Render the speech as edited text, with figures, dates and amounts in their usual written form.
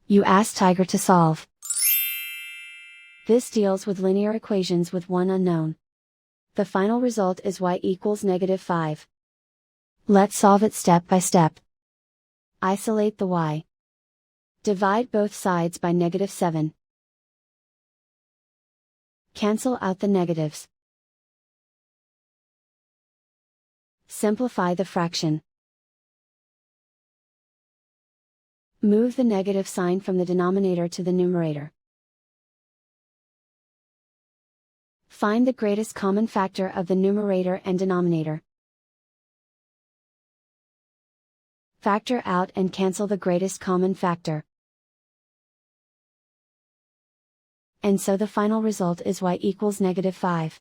You ask Tiger to solve. This deals with linear equations with one unknown. The final result is y equals -5. Let's solve it step by step. Isolate the y. Divide both sides by -7. Cancel out the negatives. Simplify the fraction. Move the negative sign from the denominator to the numerator. Find the greatest common factor of the numerator and denominator. Factor out and cancel the greatest common factor. And so the final result is y equals -5.